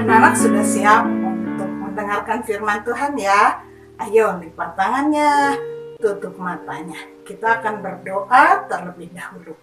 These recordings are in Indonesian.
Anak-anak sudah siap untuk mendengarkan firman Tuhan ya? Ayo lipat tangannya, tutup matanya. Kita akan berdoa terlebih dahulu.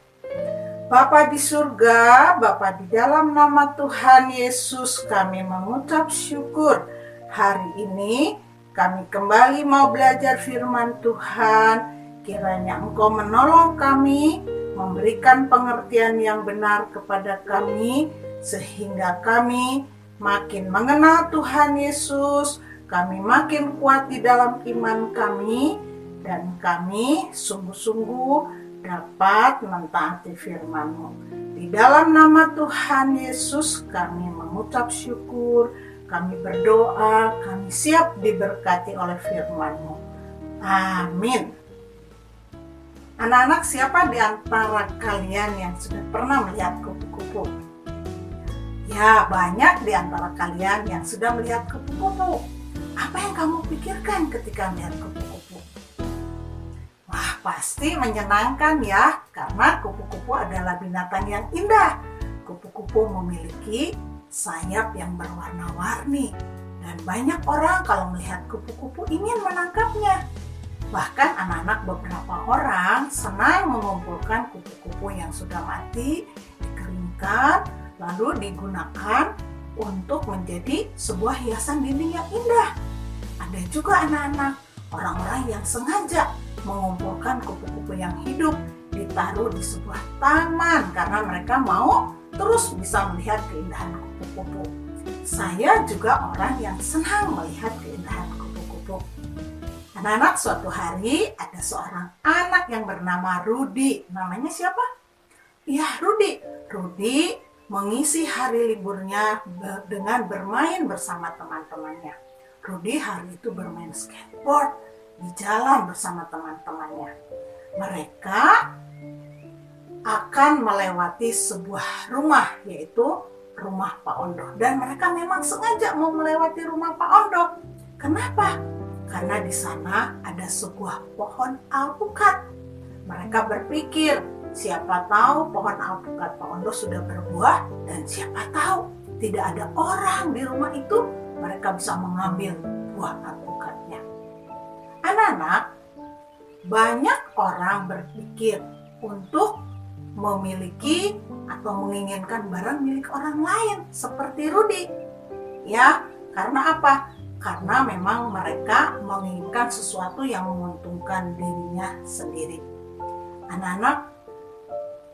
Bapa di surga, Bapa di dalam nama Tuhan Yesus, kami mengucap syukur. Hari ini kami kembali mau belajar firman Tuhan. Kiranya Engkau menolong kami, memberikan pengertian yang benar kepada kami, sehingga kami makin mengenal Tuhan Yesus, kami makin kuat di dalam iman kami, dan kami sungguh-sungguh dapat mentaati firman-Mu. Di dalam nama Tuhan Yesus kami mengucap syukur, kami berdoa, kami siap diberkati oleh firman-Mu. Amin. Anak-anak, siapa di antara kalian yang sudah pernah melihat kupu-kupu? Ya, banyak di antara kalian yang sudah melihat kupu-kupu. Apa yang kamu pikirkan ketika melihat kupu-kupu? Wah, pasti menyenangkan ya, karena kupu-kupu adalah binatang yang indah. Kupu-kupu memiliki sayap yang berwarna-warni, dan banyak orang kalau melihat kupu-kupu ingin menangkapnya. Bahkan anak-anak beberapa orang senang mengumpulkan kupu-kupu yang sudah mati, dikeringkan, lalu digunakan untuk menjadi sebuah hiasan dinding yang indah. Ada juga anak-anak, orang-orang yang sengaja mengumpulkan kupu-kupu yang hidup, ditaruh di sebuah taman karena mereka mau terus bisa melihat keindahan kupu-kupu. Saya juga orang yang senang melihat keindahan kupu-kupu. Anak-anak, suatu hari ada seorang anak yang bernama Rudy. Namanya siapa? Ya, Rudy. Rudy mengisi hari liburnya dengan bermain bersama teman-temannya. Rudy hari itu bermain skateboard di jalan bersama teman-temannya. Mereka akan melewati sebuah rumah, yaitu rumah Pak Ondo. Dan mereka memang sengaja mau melewati rumah Pak Ondo. Kenapa? Karena di sana ada sebuah pohon alpukat. Mereka berpikir, siapa tahu pohon alpukat Pak Ondo sudah berbuah, dan siapa tahu tidak ada orang di rumah itu, mereka bisa mengambil buah alpukatnya. Anak-anak, banyak orang berpikir untuk memiliki atau menginginkan barang milik orang lain seperti Rudy. Ya, karena apa? Karena memang mereka menginginkan sesuatu yang menguntungkan dirinya sendiri. Anak-anak,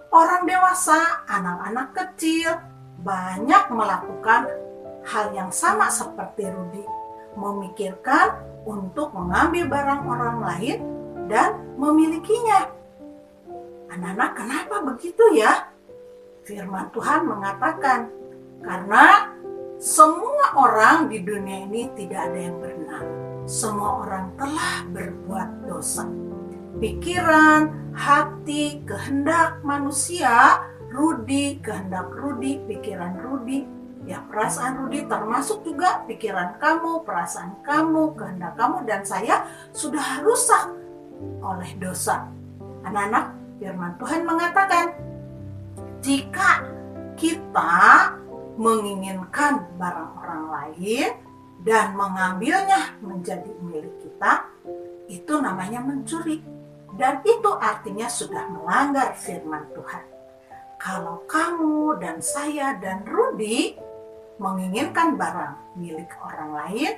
orang dewasa, anak-anak kecil banyak melakukan hal yang sama seperti Rudy, memikirkan untuk mengambil barang orang lain dan memilikinya. Anak-anak, kenapa begitu ya? Firman Tuhan mengatakan, karena semua orang di dunia ini tidak ada yang benar. Semua orang telah berbuat dosa. Pikiran, hati, kehendak manusia, kehendak Rudy, pikiran Rudy, ya perasaan Rudy termasuk juga pikiran kamu, perasaan kamu, kehendak kamu dan saya sudah rusak oleh dosa. Anak-anak, firman Tuhan mengatakan, jika kita menginginkan barang orang lain dan mengambilnya menjadi milik kita, itu namanya mencuri. Dan itu artinya sudah melanggar firman Tuhan. Kalau kamu dan saya dan Rudy menginginkan barang milik orang lain,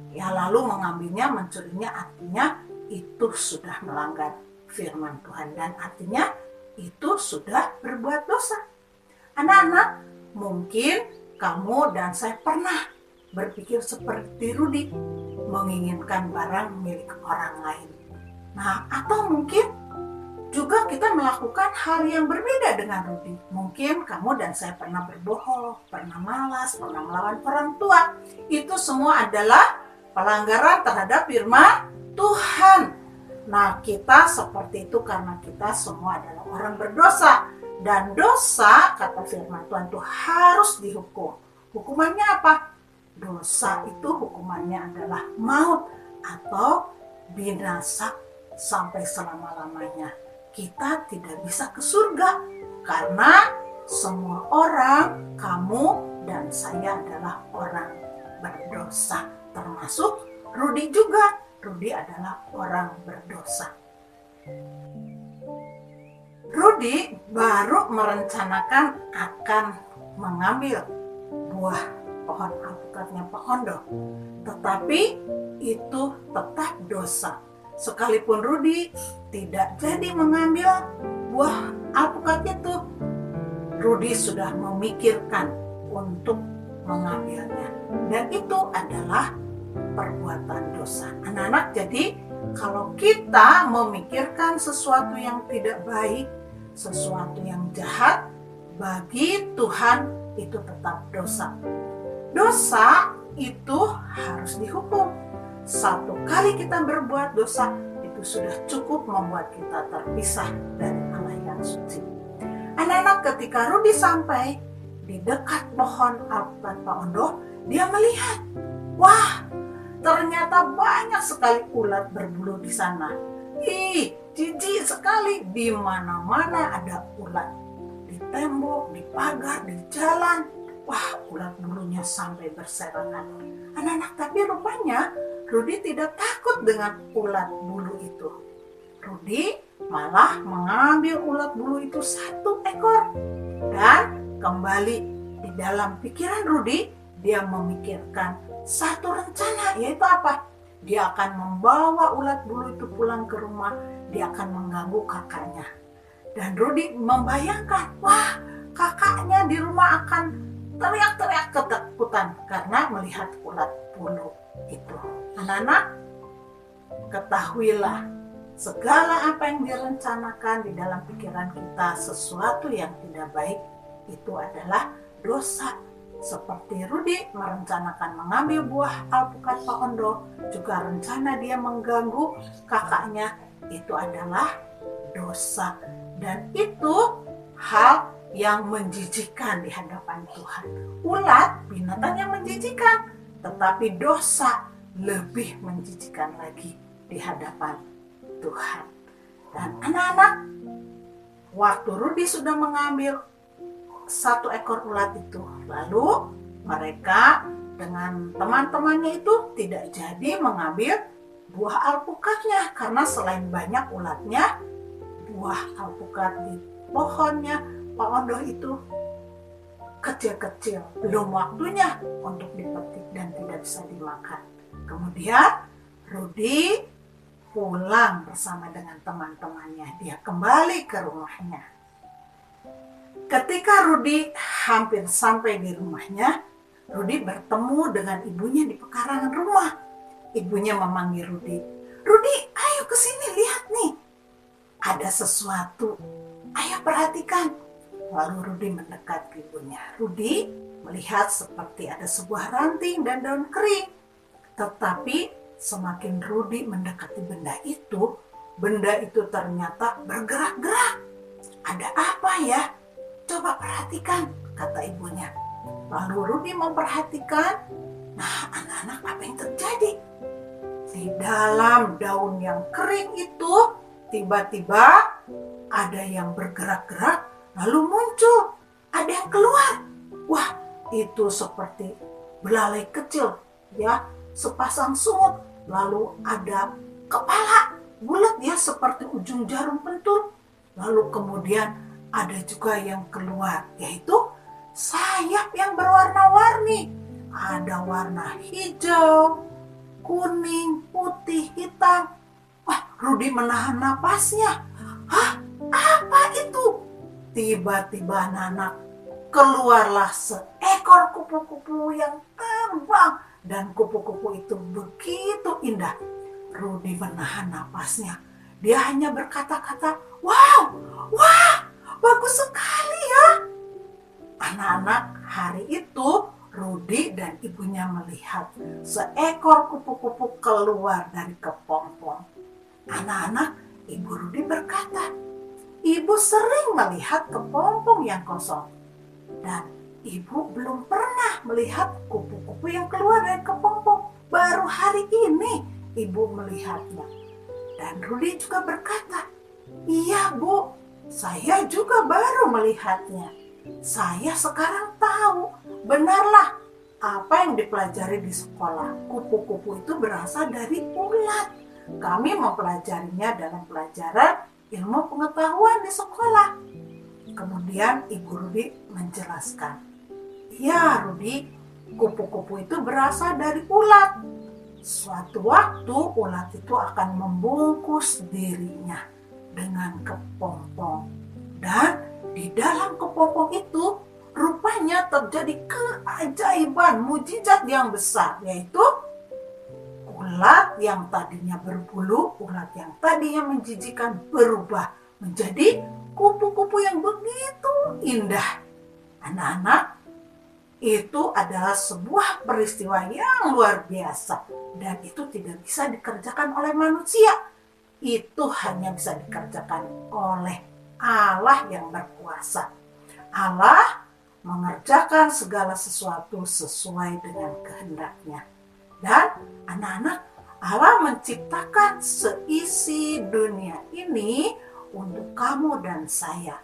ya lalu mengambilnya, mencurinya, artinya itu sudah melanggar firman Tuhan dan artinya itu sudah berbuat dosa. Anak-anak, mungkin kamu dan saya pernah berpikir seperti Rudy, menginginkan barang milik orang lain. Nah, atau mungkin juga kita melakukan hal yang berbeda dengan Rudy. Mungkin kamu dan saya pernah berbohong, pernah malas, pernah melawan orang tua. Itu semua adalah pelanggaran terhadap firman Tuhan. Nah, kita seperti itu karena kita semua adalah orang berdosa. Dan dosa, kata firman Tuhan, itu harus dihukum. Hukumannya apa? Dosa itu hukumannya adalah maut atau binasa sampai selama-lamanya. kita tidak bisa ke surga. Karena semua orang, kamu dan saya adalah orang berdosa. Termasuk Rudi juga. Rudi adalah orang berdosa. Rudi baru merencanakan akan mengambil buah pohon alpukatnya Pak Ondo. Tetapi itu tetap dosa. Sekalipun Rudi tidak jadi mengambil buah alpukat itu, Rudi sudah memikirkan untuk mengambilnya. Dan itu adalah perbuatan dosa. Anak-anak, jadi kalau kita memikirkan sesuatu yang tidak baik, sesuatu yang jahat, bagi Tuhan itu tetap dosa. Dosa itu harus dihukum. Satu kali kita berbuat dosa, itu sudah cukup membuat kita terpisah dari Allah yang suci. Anak-anak, ketika Rudi sampai di dekat pohon alpukat Pak Ondo, dia melihat, wah, ternyata banyak sekali ulat berbulu di sana. Ih, jijik sekali. Di mana-mana ada ulat. Di tembok, di pagar, di jalan. Wah, ulat bulunya sampai berserakan. Anak-anak, tapi rupanya Rudi tidak takut dengan ulat bulu itu. Rudi malah mengambil ulat bulu itu 1 ekor. Dan kembali di dalam pikiran Rudi, dia memikirkan satu rencana, yaitu apa? Dia akan membawa ulat bulu itu pulang ke rumah. Dia akan mengganggu kakaknya. Dan Rudi membayangkan, wah, kakaknya di rumah akan teriak-teriak ketakutan karena melihat ulat bulu itu. Anak-anak, ketahuilah, segala apa yang direncanakan di dalam pikiran kita, sesuatu yang tidak baik, itu adalah dosa. Seperti Rudi merencanakan mengambil buah alpukat Pak Ondo, juga rencana dia mengganggu kakaknya, itu adalah dosa. Dan itu hal yang menjijikkan di hadapan Tuhan. Ulat binatang yang menjijikkan, tetapi dosa lebih menjijikkan lagi di hadapan Tuhan. Dan anak-anak, waktu Rudi sudah mengambil 1 ekor ulat itu, lalu mereka dengan teman-temannya itu tidak jadi mengambil buah alpukatnya, karena selain banyak ulatnya, buah alpukat di pohonnya Pak Ondo itu kecil-kecil, belum waktunya untuk dipetik dan tidak bisa dimakan. Kemudian Rudi pulang bersama dengan teman-temannya. Dia kembali ke rumahnya. Ketika Rudi hampir sampai di rumahnya, Rudi bertemu dengan ibunya di pekarangan rumah. Ibunya memanggil Rudi. Rudi, ayo ke sini, lihat nih. Ada sesuatu. Ayo perhatikan. Lalu Rudi mendekat ke ibunya. Rudi melihat seperti ada sebuah ranting dan daun kering. Tetapi semakin Rudi mendekati benda itu ternyata bergerak-gerak. Ada apa ya? Coba perhatikan, kata ibunya. Lalu Rudi memperhatikan. Nah, anak-anak, apa yang terjadi? Di dalam daun yang kering itu tiba-tiba ada yang bergerak-gerak, lalu muncul, ada yang keluar. Wah, itu seperti belalai kecil, ya, sepasang sungut. Lalu ada kepala bulat, ya, seperti ujung jarum pentul. Lalu kemudian ada juga yang keluar, yaitu sayap yang berwarna-warni. Ada warna hijau, kuning, putih, hitam. Wah, Rudi menahan napasnya. Hah? Apa itu? Tiba-tiba anak-anak, keluarlah seekor kupu-kupu yang terbang. Dan kupu-kupu itu begitu indah. Rudi menahan napasnya. Dia hanya berkata-kata, wow, wah, bagus sekali ya. Anak-anak, hari itu Rudi dan ibunya melihat seekor kupu-kupu keluar dari kepompong. Anak-anak, ibu Rudi berkata, ibu sering melihat kepompong yang kosong. Dan ibu belum pernah melihat kupu-kupu yang keluar dari kepompong. Baru hari ini ibu melihatnya. Dan Rudi juga berkata, Iya Bu, saya juga baru melihatnya. Saya sekarang tahu, benarlah apa yang dipelajari di sekolah. Kupu-kupu itu berasal dari ulat. Kami mempelajarinya dalam pelajaran ilmu pengetahuan di sekolah. Kemudian Ibu Rudi menjelaskan, ya Rudi, kupu-kupu itu berasal dari ulat. Suatu waktu ulat itu akan membungkus dirinya dengan kepompong. Dan di dalam kepompong itu rupanya terjadi keajaiban, mujizat yang besar, yaitu ulat yang tadinya berbulu, ulat yang tadinya menjijikan berubah menjadi kupu-kupu yang begitu indah. Anak-anak, itu adalah sebuah peristiwa yang luar biasa dan itu tidak bisa dikerjakan oleh manusia. Itu hanya bisa dikerjakan oleh Allah yang berkuasa. Allah mengerjakan segala sesuatu sesuai dengan kehendaknya. Dan anak-anak, Allah menciptakan seisi dunia ini untuk kamu dan saya.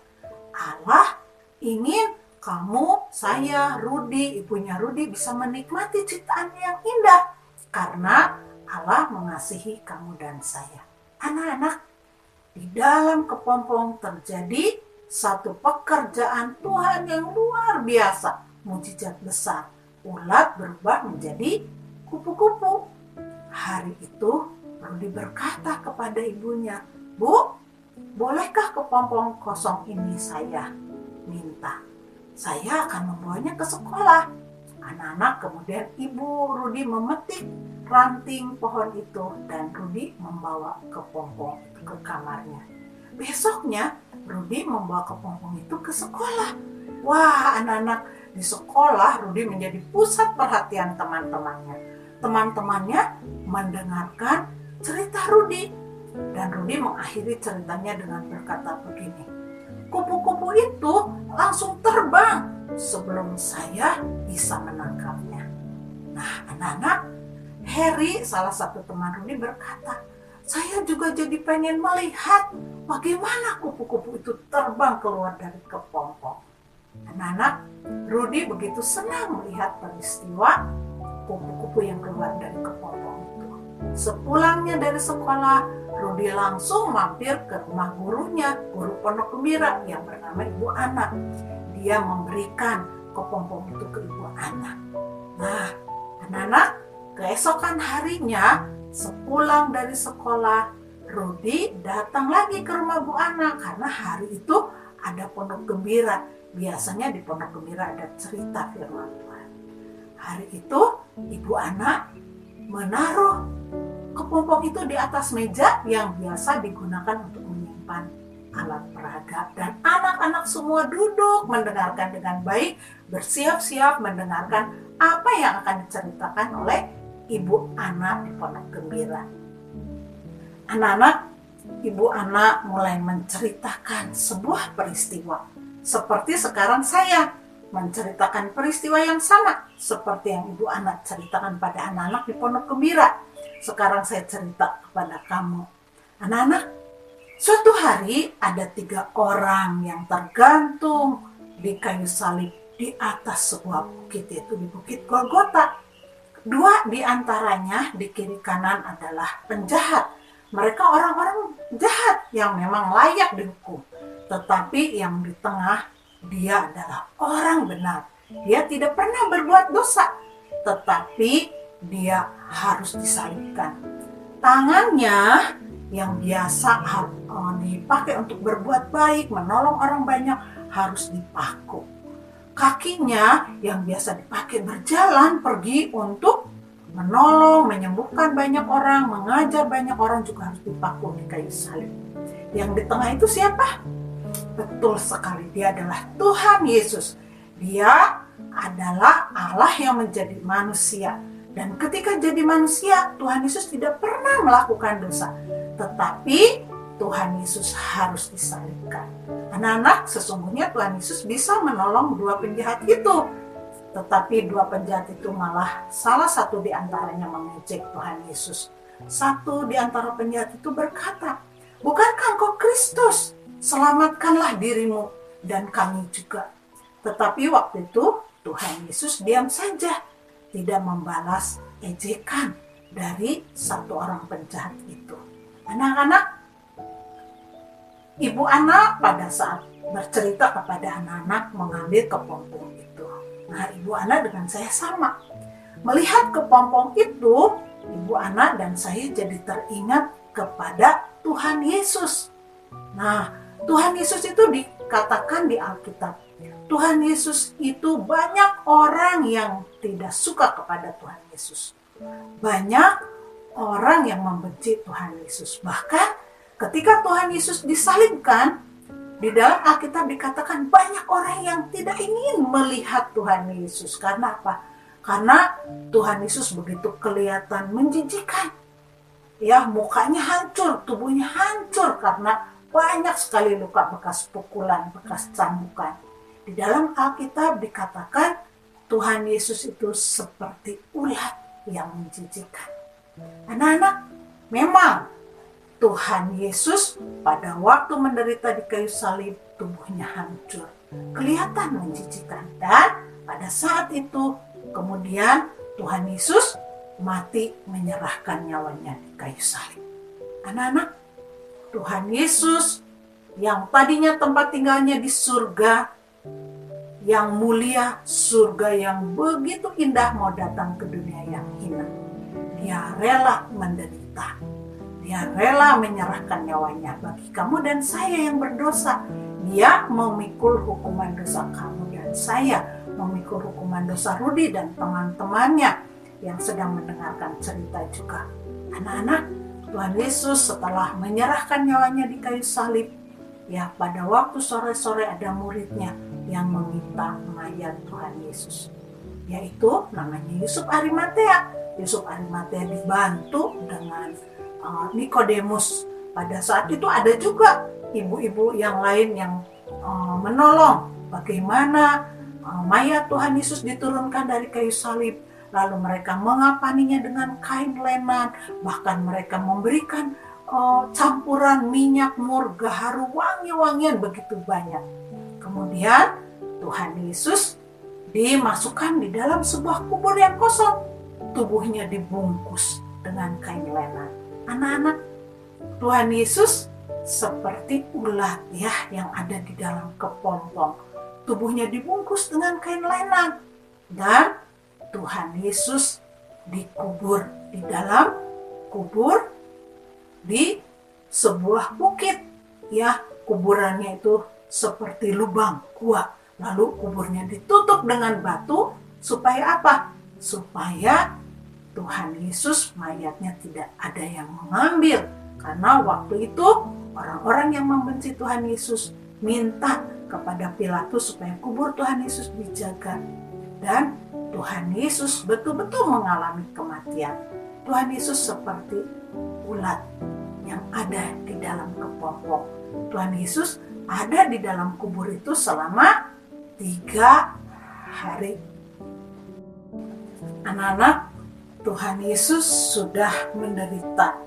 Allah ingin kamu, saya, Rudi, ibunya Rudi bisa menikmati ciptaan yang indah karena Allah mengasihi kamu dan saya. Anak-anak, di dalam kepompong terjadi satu pekerjaan Tuhan yang luar biasa, mujizat besar. Ulat berubah menjadi kupu-kupu. Hari itu Rudi berkata kepada ibunya, Bu, bolehkah kepompong kosong ini saya minta? Saya akan membawanya ke sekolah. Anak-anak, kemudian Ibu Rudi memetik ranting pohon itu dan Rudi membawa kepompong itu ke kamarnya. Besoknya Rudi membawa kepompong itu ke sekolah. Wah, anak-anak, di sekolah Rudi menjadi pusat perhatian teman-temannya. Teman-temannya mendengarkan cerita Rudi dan Rudi mengakhiri ceritanya dengan berkata begini, kupu-kupu itu langsung terbang sebelum saya bisa menangkapnya. Nah, anak-anak, Harry, salah satu teman Rudi berkata, saya juga jadi pengen melihat bagaimana kupu-kupu itu terbang keluar dari kepompong. Anak-anak, Rudi begitu senang melihat peristiwa kupu-kupu yang keluar dari kepompong itu. Sepulangnya dari sekolah, Rudi langsung mampir ke rumah gurunya, guru pondok gembira yang bernama Ibu Ana. Dia memberikan kepompong itu ke Ibu Ana. Nah, anak-anak, keesokan harinya, sepulang dari sekolah, Rudi datang lagi ke rumah Bu Ana karena hari itu ada pondok gembira. Biasanya di pondok gembira ada cerita firman Tuhan. Hari itu Ibu Ana menaruh kepompong itu di atas meja yang biasa digunakan untuk menyimpan alat peraga. Dan anak-anak semua duduk mendengarkan dengan baik, bersiap-siap mendengarkan apa yang akan diceritakan oleh Ibu Ana di pondok gembira. Anak-anak, Ibu Ana mulai menceritakan sebuah peristiwa. Seperti sekarang saya menceritakan peristiwa yang sama seperti yang Ibu Ana ceritakan pada anak-anak di pondok gembira. Sekarang saya cerita kepada kamu. Anak-anak, suatu hari ada 3 orang yang tergantung di kayu salib di atas sebuah bukit, yaitu di Bukit Golgota. 2 di antaranya di kiri kanan adalah penjahat. Mereka orang-orang jahat yang memang layak dihukum. Tetapi yang di tengah, dia adalah orang benar. Dia tidak pernah berbuat dosa, tetapi dia harus disalibkan. Tangannya yang biasa dipakai untuk berbuat baik, menolong orang banyak, harus dipaku. Kakinya yang biasa dipakai berjalan pergi untuk menolong, menyembuhkan banyak orang, mengajar banyak orang juga harus dipaku di kayu salib. Yang di tengah itu siapa? Betul sekali, dia adalah Tuhan Yesus. Dia adalah Allah yang menjadi manusia. Dan ketika jadi manusia, Tuhan Yesus tidak pernah melakukan dosa. Tetapi Tuhan Yesus harus disalibkan. Anak-anak, sesungguhnya Tuhan Yesus bisa menolong 2 penjahat itu. Tetapi 2 penjahat itu malah salah satu di antaranya mengejek Tuhan Yesus. Satu di antara penjahat itu berkata, Bukankah engkau Kristus? Selamatkanlah dirimu dan kami juga. Tetapi waktu itu Tuhan Yesus diam saja, tidak membalas ejekan dari satu orang penjahat itu. Anak-anak, Ibu Ana pada saat bercerita kepada anak-anak mengambil kepompong itu. Nah, Ibu Ana dengan saya sama. Melihat kepompong itu, Ibu Ana dan saya jadi teringat kepada Tuhan Yesus. Nah, Tuhan Yesus itu dikatakan di Alkitab, Tuhan Yesus itu banyak orang yang tidak suka kepada Tuhan Yesus. Banyak orang yang membenci Tuhan Yesus. Bahkan ketika Tuhan Yesus disalibkan, di dalam Alkitab dikatakan banyak orang yang tidak ingin melihat Tuhan Yesus. Karena apa? Karena Tuhan Yesus begitu kelihatan menjijikan. Ya, mukanya hancur, tubuhnya hancur karena banyak sekali luka bekas pukulan, bekas cambukan. Di dalam Alkitab dikatakan Tuhan Yesus itu seperti ulat yang menjijikan. Anak-anak, memang Tuhan Yesus pada waktu menderita di kayu salib, tubuhnya hancur, kelihatan menjijikan. Dan pada saat itu kemudian Tuhan Yesus mati menyerahkan nyawanya di kayu salib. Anak-anak, Tuhan Yesus yang tadinya tempat tinggalnya di surga yang mulia, surga yang begitu indah, mau datang ke dunia yang hina. Dia rela menderita. Dia rela menyerahkan nyawanya bagi kamu dan saya yang berdosa. Dia memikul hukuman dosa kamu dan saya, memikul hukuman dosa Rudi dan teman-temannya yang sedang mendengarkan cerita juga. Anak-anak, Tuhan Yesus setelah menyerahkan nyawanya di kayu salib, ya pada waktu sore-sore ada muridnya yang meminta mayat Tuhan Yesus. Yaitu namanya Yusuf Arimatea. Yusuf Arimatea dibantu dengan Nikodemus. Pada saat itu ada juga ibu-ibu yang lain yang menolong bagaimana mayat Tuhan Yesus diturunkan dari kayu salib. Lalu mereka mengapaninya dengan kain lenan, bahkan mereka memberikan campuran minyak murga, haru wangi-wangian begitu banyak. Kemudian Tuhan Yesus dimasukkan di dalam sebuah kubur yang kosong. Tubuhnya dibungkus dengan kain lenan. Anak-anak, Tuhan Yesus seperti ulat ya yang ada di dalam kepompong. Tubuhnya dibungkus dengan kain lenan. Dan Tuhan Yesus dikubur di dalam kubur di sebuah bukit. Ya, kuburannya itu seperti lubang gua. Lalu kuburnya ditutup dengan batu supaya apa? Supaya Tuhan Yesus mayatnya tidak ada yang mengambil. Karena waktu itu orang-orang yang membenci Tuhan Yesus minta kepada Pilatus supaya kubur Tuhan Yesus dijaga. Dan Tuhan Yesus betul-betul mengalami kematian. Tuhan Yesus seperti ulat yang ada di dalam kepompong. Tuhan Yesus ada di dalam kubur itu selama 3 hari. Anak-anak, Tuhan Yesus sudah menderita,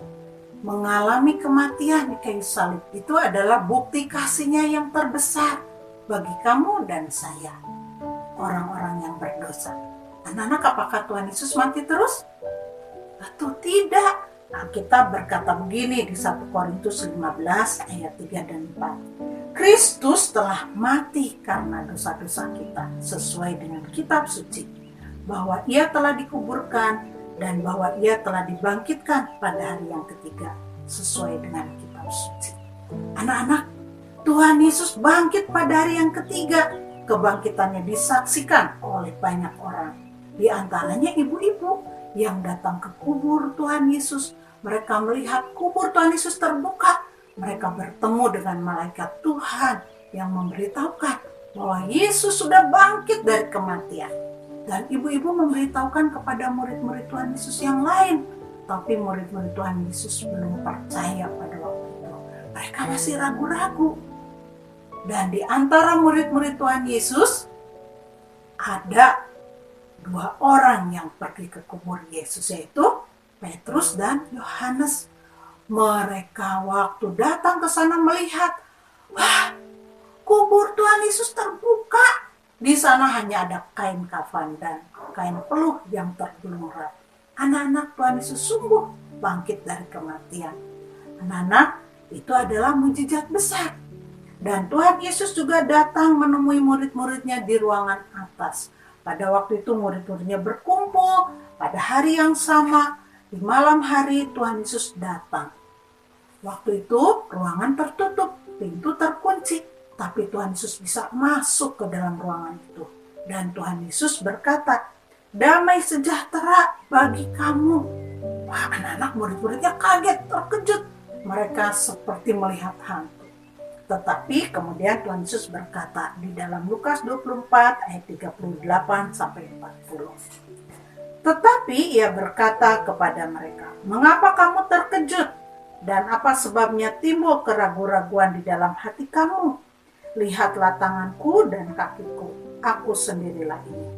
mengalami kematian di kayu salib. Itu adalah bukti kasihnya yang terbesar bagi kamu dan saya, orang-orang yang berdosa. Anak-anak, apakah Tuhan Yesus mati terus? Tentu tidak. Alkitab berkata begini di 1 Korintus 15 ayat 3 dan 4. Kristus telah mati karena dosa-dosa kita sesuai dengan kitab suci, bahwa ia telah dikuburkan dan bahwa ia telah dibangkitkan pada hari yang ketiga sesuai dengan kitab suci. Anak-anak, Tuhan Yesus bangkit pada hari yang ketiga. Kebangkitannya disaksikan oleh banyak orang. Di antaranya ibu-ibu yang datang ke kubur Tuhan Yesus. Mereka melihat kubur Tuhan Yesus terbuka. Mereka bertemu dengan malaikat Tuhan yang memberitahukan bahwa Yesus sudah bangkit dari kematian. Dan ibu-ibu memberitahukan kepada murid-murid Tuhan Yesus yang lain. Tapi murid-murid Tuhan Yesus belum percaya pada waktu itu. Mereka masih ragu-ragu. Dan di antara murid-murid Tuhan Yesus ada 2 orang yang pergi ke kubur Yesus, yaitu Petrus dan Yohanes. Mereka waktu datang ke sana melihat, wah, kubur Tuhan Yesus terbuka. Di sana hanya ada kain kafan dan kain peluh yang tergulung rapi. Anak-anak Tuhan Yesus sungguh bangkit dari kematian. Anak-anak, itu adalah mukjizat besar. Dan Tuhan Yesus juga datang menemui murid-muridnya di ruangan atas. Pada waktu itu murid-muridnya berkumpul pada hari yang sama. Di malam hari Tuhan Yesus datang. Waktu itu ruangan tertutup, pintu terkunci. Tapi Tuhan Yesus bisa masuk ke dalam ruangan itu. Dan Tuhan Yesus berkata, damai sejahtera bagi kamu. Wah, anak-anak murid-muridnya kaget, terkejut. Mereka seperti melihat hantu. Tetapi kemudian Tuhan Yesus berkata di dalam Lukas 24 ayat 38 sampai 40. Tetapi ia berkata kepada mereka, mengapa kamu terkejut? Dan apa sebabnya timbul keraguan-raguan di dalam hati kamu? Lihatlah tanganku dan kakiku, aku sendirilah ini.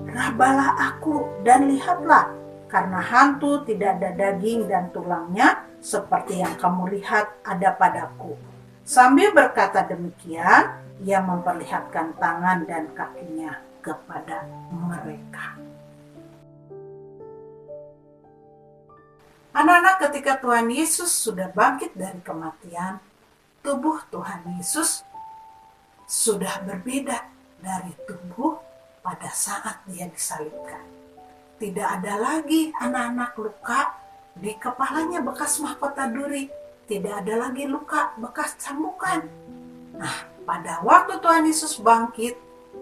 Rabalah aku dan lihatlah, karena hantu tidak ada daging dan tulangnya, seperti yang kamu lihat ada padaku. Sambil berkata demikian, ia memperlihatkan tangan dan kakinya kepada mereka. Anak-anak, ketika Tuhan Yesus sudah bangkit dari kematian, tubuh Tuhan Yesus sudah berbeda dari tubuh pada saat dia disalibkan. Tidak ada lagi anak-anak luka di kepalanya bekas mahkota duri. Tidak ada lagi luka bekas cambukan. Nah, pada waktu Tuhan Yesus bangkit,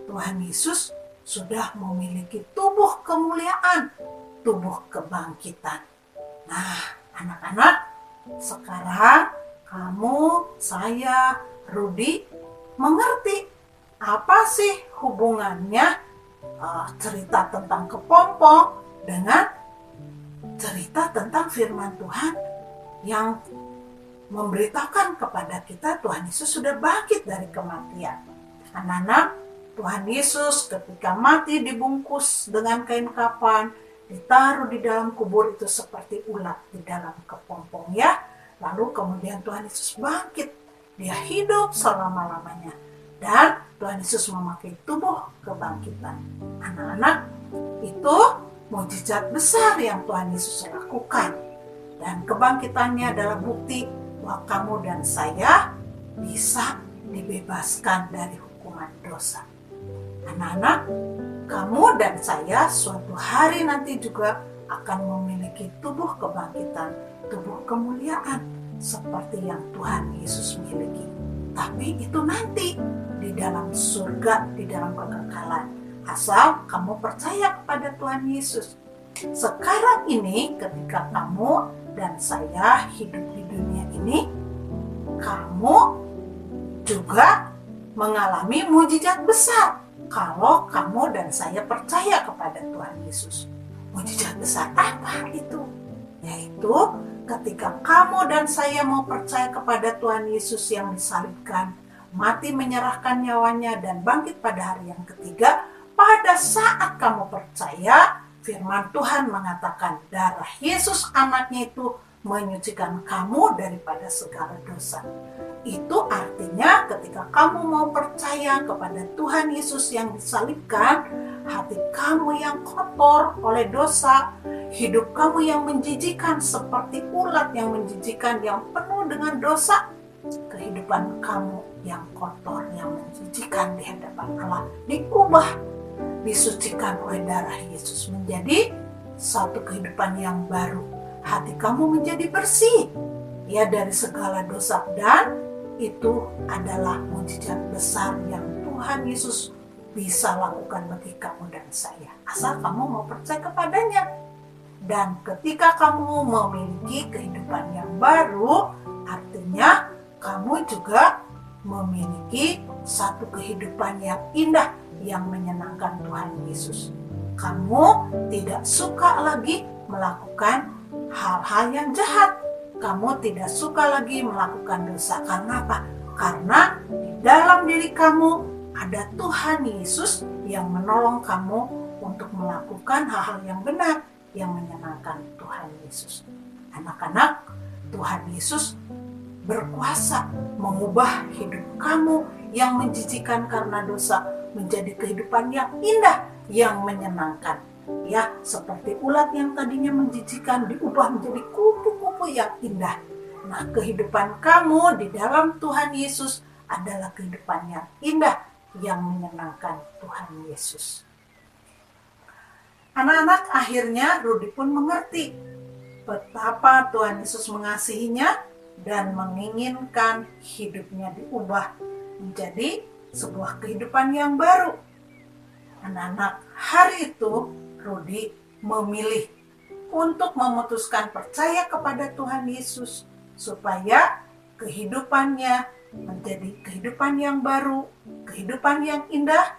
Tuhan Yesus sudah memiliki tubuh kemuliaan, tubuh kebangkitan. Nah, anak-anak, sekarang kamu, saya, Rudi, mengerti apa sih hubungannya cerita tentang kepompong dengan cerita tentang firman Tuhan yang memberitakan kepada kita Tuhan Yesus sudah bangkit dari kematian. Anak-anak, Tuhan Yesus ketika mati dibungkus dengan kain kafan, ditaruh di dalam kubur itu seperti ulat di dalam kepompong ya. Lalu kemudian Tuhan Yesus bangkit. Dia hidup selama-lamanya. Dan Tuhan Yesus memakai tubuh kebangkitan. Anak-anak, itu mukjizat besar yang Tuhan Yesus lakukan. Dan kebangkitannya adalah bukti bahwa kamu dan saya bisa dibebaskan dari hukuman dosa. Anak-anak, kamu dan saya suatu hari nanti juga akan memiliki tubuh kebangkitan, tubuh kemuliaan seperti yang Tuhan Yesus miliki. Tapi itu nanti di dalam surga, di dalam kekekalan. Asal kamu percaya kepada Tuhan Yesus. Sekarang ini ketika kamu dan saya hidup di dunia ini, kamu juga mengalami mukjizat besar. Kalau kamu dan saya percaya kepada Tuhan Yesus. Mukjizat besar apa itu? Yaitu ketika kamu dan saya mau percaya kepada Tuhan Yesus yang disalibkan, mati menyerahkan nyawanya dan bangkit pada hari yang ketiga, pada saat kamu percaya, firman Tuhan mengatakan darah Yesus anaknya itu menyucikan kamu daripada segala dosa. Itu artinya ketika kamu mau percaya kepada Tuhan Yesus yang disalibkan, hati kamu yang kotor oleh dosa, hidup kamu yang menjijikan seperti ulat yang menjijikan, yang penuh dengan dosa, kehidupan kamu yang kotor, yang menjijikan di hadapan Allah, diubah, disucikan oleh darah Yesus menjadi satu kehidupan yang baru. Hati kamu menjadi bersih ya dari segala dosa, dan itu adalah mukjizat besar yang Tuhan Yesus bisa lakukan bagi kamu dan saya. Asal kamu mau percaya kepadanya. Dan ketika kamu memiliki kehidupan yang baru, artinya kamu juga memiliki satu kehidupan yang indah, yang menyenangkan Tuhan Yesus. Kamu tidak suka lagi melakukan hal-hal yang jahat. Kamu tidak suka lagi melakukan dosa. Karena apa? Karena di dalam diri kamu ada Tuhan Yesus yang menolong kamu untuk melakukan hal-hal yang benar, yang menyenangkan Tuhan Yesus. Anak-anak, Tuhan Yesus berkuasa mengubah hidup kamu yang menjijikan karena dosa menjadi kehidupan yang indah, yang menyenangkan. Ya, seperti ulat yang tadinya menjijikan diubah menjadi kupu-kupu yang indah. Nah, kehidupan kamu di dalam Tuhan Yesus adalah kehidupan yang indah, yang menyenangkan Tuhan Yesus. Anak-anak, akhirnya Rudy pun mengerti betapa Tuhan Yesus mengasihinya dan menginginkan hidupnya diubah menjadi sebuah kehidupan yang baru. Anak-anak, hari itu Rudy memilih untuk memutuskan percaya kepada Tuhan Yesus supaya kehidupannya menjadi kehidupan yang baru, kehidupan yang indah,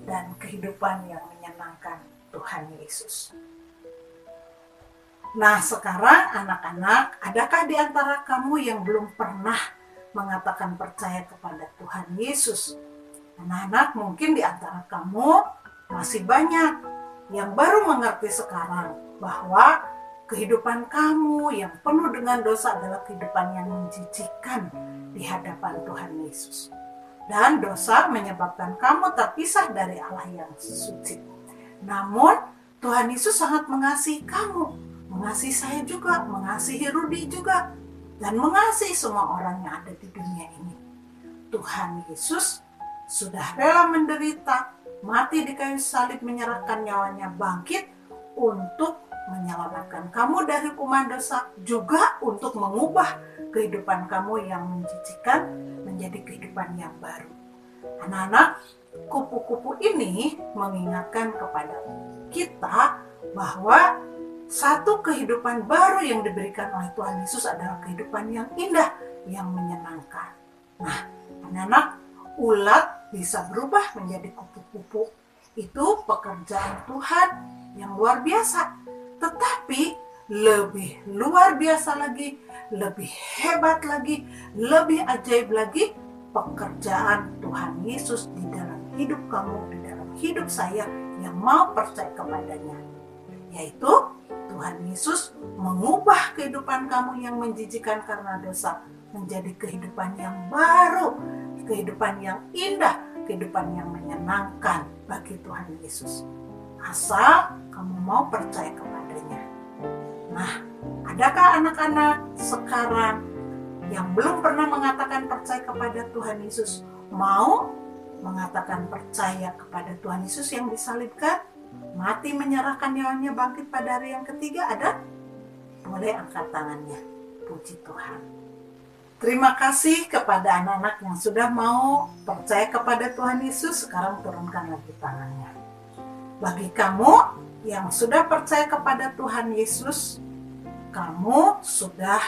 dan kehidupan yang menyenangkan Tuhan Yesus. Nah, sekarang anak-anak, adakah di antara kamu yang belum pernah mengatakan percaya kepada Tuhan Yesus? Anak-anak, mungkin di antara kamu masih banyak yang baru mengerti sekarang bahwa kehidupan kamu yang penuh dengan dosa adalah kehidupan yang menjijikkan di hadapan Tuhan Yesus. Dan dosa menyebabkan kamu terpisah dari Allah yang suci. Namun, Tuhan Yesus sangat mengasihi kamu, mengasihi saya juga, mengasihi Rudy juga, dan mengasihi semua orang yang ada di dunia ini. Tuhan Yesus sudah rela menderita, mati di kayu salib, menyerahkan nyawanya, bangkit untuk menyelamatkan kamu dari hukuman dosa, juga untuk mengubah kehidupan kamu yang menjijikkan menjadi kehidupan yang baru. Anak-anak, kupu-kupu ini mengingatkan kepada kita bahwa satu kehidupan baru yang diberikan oleh Tuhan Yesus adalah kehidupan yang indah, yang menyenangkan. Nah, anak-anak, ulat bisa berubah menjadi kupu-kupu. Itu pekerjaan Tuhan yang luar biasa. Tetapi lebih luar biasa lagi, lebih hebat lagi, lebih ajaib lagi pekerjaan Tuhan Yesus di dalam hidup kamu, di dalam hidup saya yang mau percaya kepadanya. Yaitu Tuhan Yesus mengubah kehidupan kamu yang menjijikkan karena dosa menjadi kehidupan yang baru, kehidupan yang indah, kehidupan yang menyenangkan bagi Tuhan Yesus. Asal kamu mau percaya kepadanya. Nah, adakah anak-anak sekarang yang belum pernah mengatakan percaya kepada Tuhan Yesus mau mengatakan percaya kepada Tuhan Yesus yang disalibkan, mati menyerahkan nyawanya, bangkit pada hari yang ketiga? Ada? Boleh angkat tangannya. Puji Tuhan. Terima kasih kepada anak-anak yang sudah mau percaya kepada Tuhan Yesus. Sekarang turunkan lagi tangannya. Bagi kamu yang sudah percaya kepada Tuhan Yesus, kamu sudah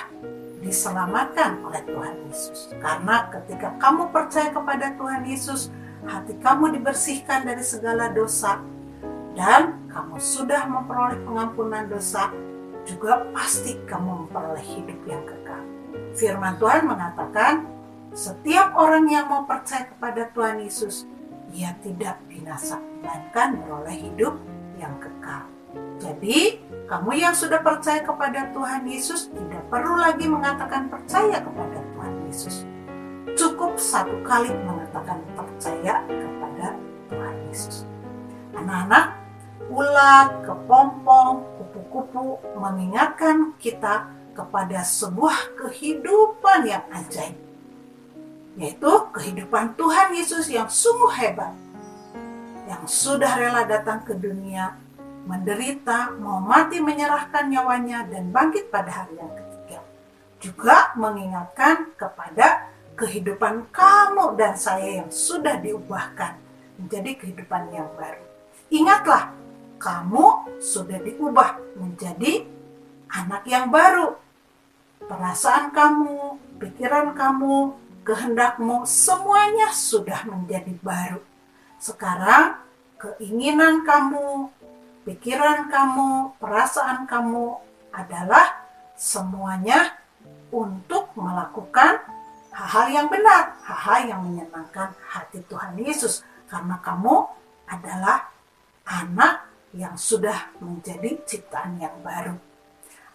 diselamatkan oleh Tuhan Yesus. Karena ketika kamu percaya kepada Tuhan Yesus, hati kamu dibersihkan dari segala dosa, dan kamu sudah memperoleh pengampunan dosa, juga pasti kamu memperoleh hidup yang kekal. Firman Tuhan mengatakan, setiap orang yang mau percaya kepada Tuhan Yesus, ia tidak binasa, melainkan beroleh hidup yang kekal. Jadi, kamu yang sudah percaya kepada Tuhan Yesus tidak perlu lagi mengatakan percaya kepada Tuhan Yesus. Cukup satu kali mengatakan percaya kepada Tuhan Yesus. Anak-anak, ulat, kepompong, kupu-kupu mengingatkan kita kepada sebuah kehidupan yang ajaib, yaitu kehidupan Tuhan Yesus yang sungguh hebat, yang sudah rela datang ke dunia, menderita, mau mati menyerahkan nyawanya, dan bangkit pada hari yang ketiga. Juga mengingatkan kepada kehidupan kamu dan saya yang sudah diubahkan menjadi kehidupan yang baru. Ingatlah, kamu sudah diubah menjadi anak yang baru. Perasaan kamu, pikiran kamu, kehendakmu, semuanya sudah menjadi baru. Sekarang keinginan kamu, pikiran kamu, perasaan kamu adalah semuanya untuk melakukan hal-hal yang benar, hal-hal yang menyenangkan hati Tuhan Yesus. Karena kamu adalah anak yang sudah menjadi ciptaan yang baru.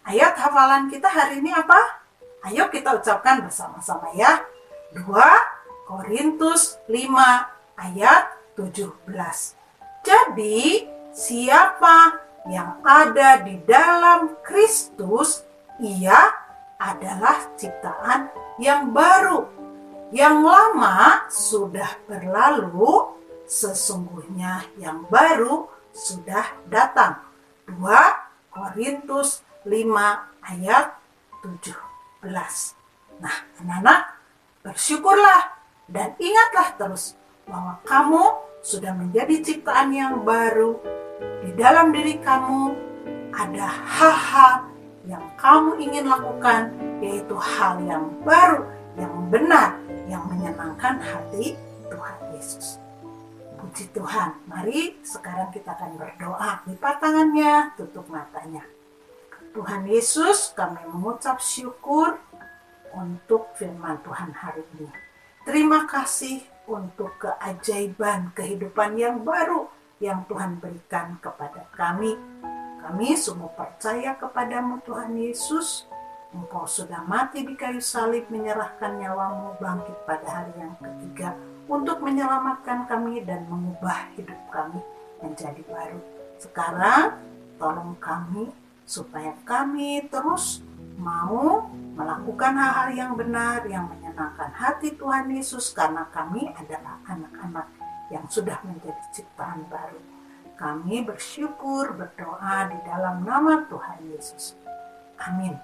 Ayat hafalan kita hari ini apa? Ayo kita ucapkan bersama-sama ya. 2 Korintus 5 ayat 17. Jadi, siapa yang ada di dalam Kristus, ia adalah ciptaan yang baru. Yang lama sudah berlalu, sesungguhnya yang baru sudah datang. 2 Korintus 5 ayat 17. Nah, anak-anak, bersyukurlah dan ingatlah terus bahwa kamu sudah menjadi ciptaan yang baru. Di dalam diri kamu ada hal-hal yang kamu ingin lakukan, yaitu hal yang baru, yang benar, yang menyenangkan hati Tuhan Yesus. Puji Tuhan. Mari sekarang kita akan berdoa. Lipat tangannya, tutup matanya. Tuhan Yesus, kami mengucap syukur untuk firman Tuhan hari ini. Terima kasih untuk keajaiban kehidupan yang baru yang Tuhan berikan kepada kami. Kami sungguh percaya kepadamu Tuhan Yesus. Engkau sudah mati di kayu salib, menyerahkan nyawamu, bangkit pada hari yang ketiga untuk menyelamatkan kami dan mengubah hidup kami menjadi baru. Sekarang tolong kami supaya kami terus mau melakukan hal-hal yang benar, yang menyenangkan hati Tuhan Yesus, karena kami adalah anak-anak yang sudah menjadi ciptaan baru. Kami bersyukur, berdoa di dalam nama Tuhan Yesus. Amin.